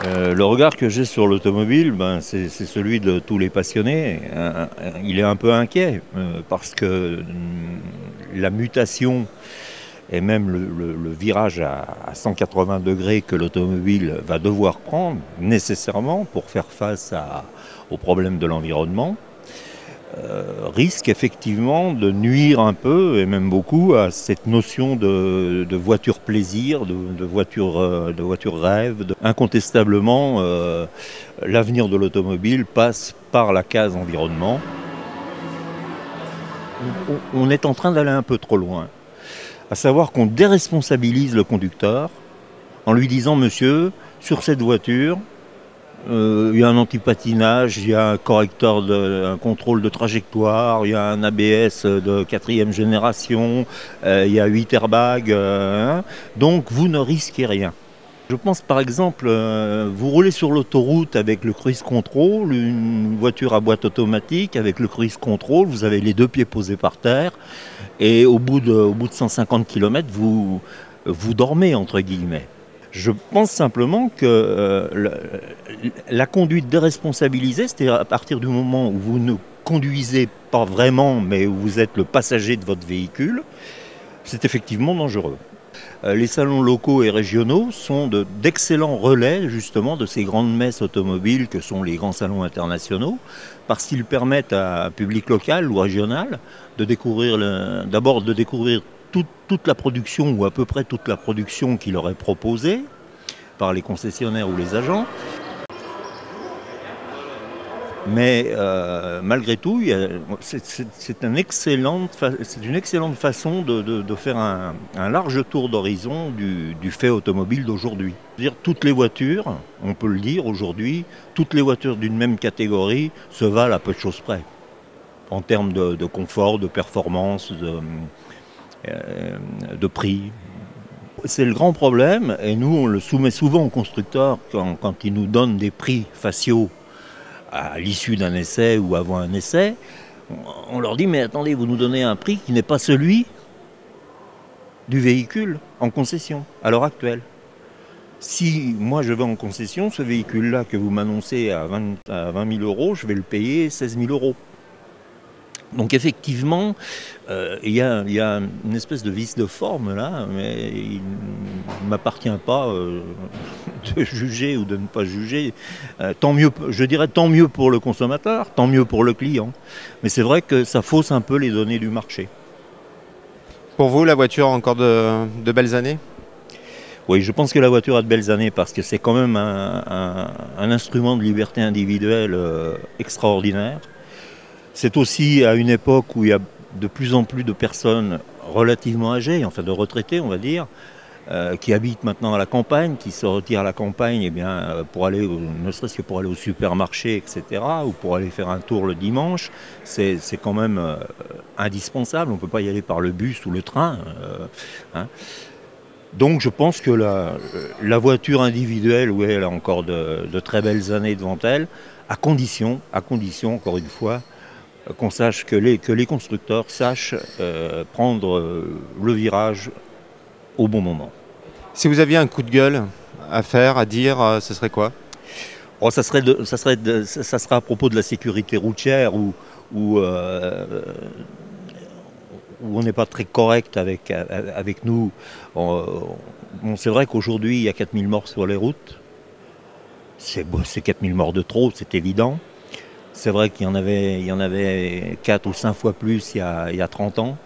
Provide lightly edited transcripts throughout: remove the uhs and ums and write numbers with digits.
Le regard que j'ai sur l'automobile, ben, c'est celui de tous les passionnés. Il est un peu inquiet parce que la mutation et même le virage à 180 degrés que l'automobile va devoir prendre nécessairement pour faire face aux problèmes de l'environnement, risque effectivement de nuire un peu, et même beaucoup, à cette notion de voiture plaisir, de voiture rêve. Incontestablement, l'avenir de l'automobile passe par la case environnement. On est en train d'aller un peu trop loin, à savoir qu'on déresponsabilise le conducteur en lui disant « Monsieur, sur cette voiture, il y a un anti-patinage, il y a un un contrôle de trajectoire, il y a un ABS de 4e génération, il y a 8 airbags, donc vous ne risquez rien. » Je pense par exemple, vous roulez sur l'autoroute avec le cruise control, une voiture à boîte automatique avec le cruise control, vous avez les deux pieds posés par terre et au bout de 150 km, vous dormez entre guillemets. Je pense simplement que la conduite déresponsabilisée, c'est-à-dire à partir du moment où vous ne conduisez pas vraiment, mais où vous êtes le passager de votre véhicule, c'est effectivement dangereux. Les salons locaux et régionaux sont d'excellents relais justement de ces grandes messes automobiles que sont les grands salons internationaux, parce qu'ils permettent à un public local ou régional de découvrir toute la production, ou à peu près toute la production qui leur est proposée par les concessionnaires ou les agents. Mais malgré tout, c'est une excellente façon de faire un large tour d'horizon du fait automobile d'aujourd'hui. Toutes les voitures, on peut le dire aujourd'hui, toutes les voitures d'une même catégorie se valent à peu de choses près, en termes de confort, de performance, de prix. C'est le grand problème, et nous on le soumet souvent aux constructeurs quand ils nous donnent des prix faciaux à l'issue d'un essai ou avant un essai. On leur dit mais attendez, vous nous donnez un prix qui n'est pas celui du véhicule en concession à l'heure actuelle. Si moi je vais en concession, ce véhicule-là que vous m'annoncez à 20 000 euros, je vais le payer 16 000 euros. Donc effectivement, il y a une espèce de vice de forme là, mais il ne m'appartient pas de juger ou de ne pas juger. Tant mieux, je dirais tant mieux pour le consommateur, tant mieux pour le client. Mais c'est vrai que ça fausse un peu les données du marché. Pour vous, la voiture a encore de belles années? Oui, je pense que la voiture a de belles années parce que c'est quand même un instrument de liberté individuelle extraordinaire. C'est aussi à une époque où il y a de plus en plus de personnes relativement âgées, enfin de retraités on va dire, qui habitent maintenant à la campagne, qui se retirent à la campagne eh bien, pour aller, ne serait-ce que pour aller au supermarché, etc., ou pour aller faire un tour le dimanche, c'est quand même indispensable, on ne peut pas y aller par le bus ou le train. Hein. Donc je pense que la voiture individuelle, oui, elle a encore de très belles années devant elle, à condition, encore une fois, qu'on sache que les constructeurs sachent prendre le virage au bon moment. Si vous aviez un coup de gueule à faire, à dire, ce serait quoi? Oh, ça sera à propos de la sécurité routière où on n'est pas très correct avec nous. C'est vrai qu'aujourd'hui, il y a 4000 morts sur les routes. C'est 4000 morts de trop, c'est évident. C'est vrai qu'il y en avait 4 ou 5 fois plus il y a 30 ans.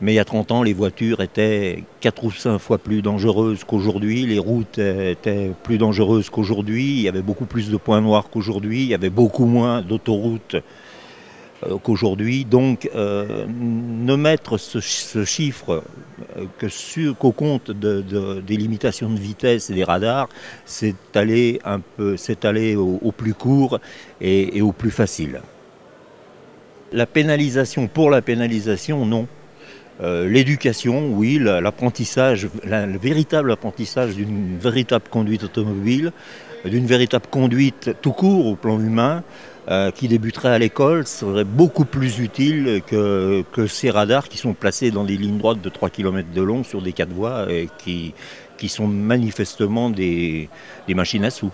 Mais il y a 30 ans, les voitures étaient 4 ou 5 fois plus dangereuses qu'aujourd'hui. Les routes étaient plus dangereuses qu'aujourd'hui. Il y avait beaucoup plus de points noirs qu'aujourd'hui. Il y avait beaucoup moins d'autoroutes qu'aujourd'hui. Donc, ne mettre ce chiffre qu'au compte des limitations de vitesse et des radars, c'est aller au plus court et au plus facile. La pénalisation pour la pénalisation, non. L'éducation, oui, l'apprentissage, le véritable apprentissage d'une véritable conduite automobile, d'une véritable conduite tout court au plan humain, qui débuterait à l'école, serait beaucoup plus utile que ces radars qui sont placés dans des lignes droites de 3 km de long sur des 4 voies et qui qui sont manifestement des machines à sous.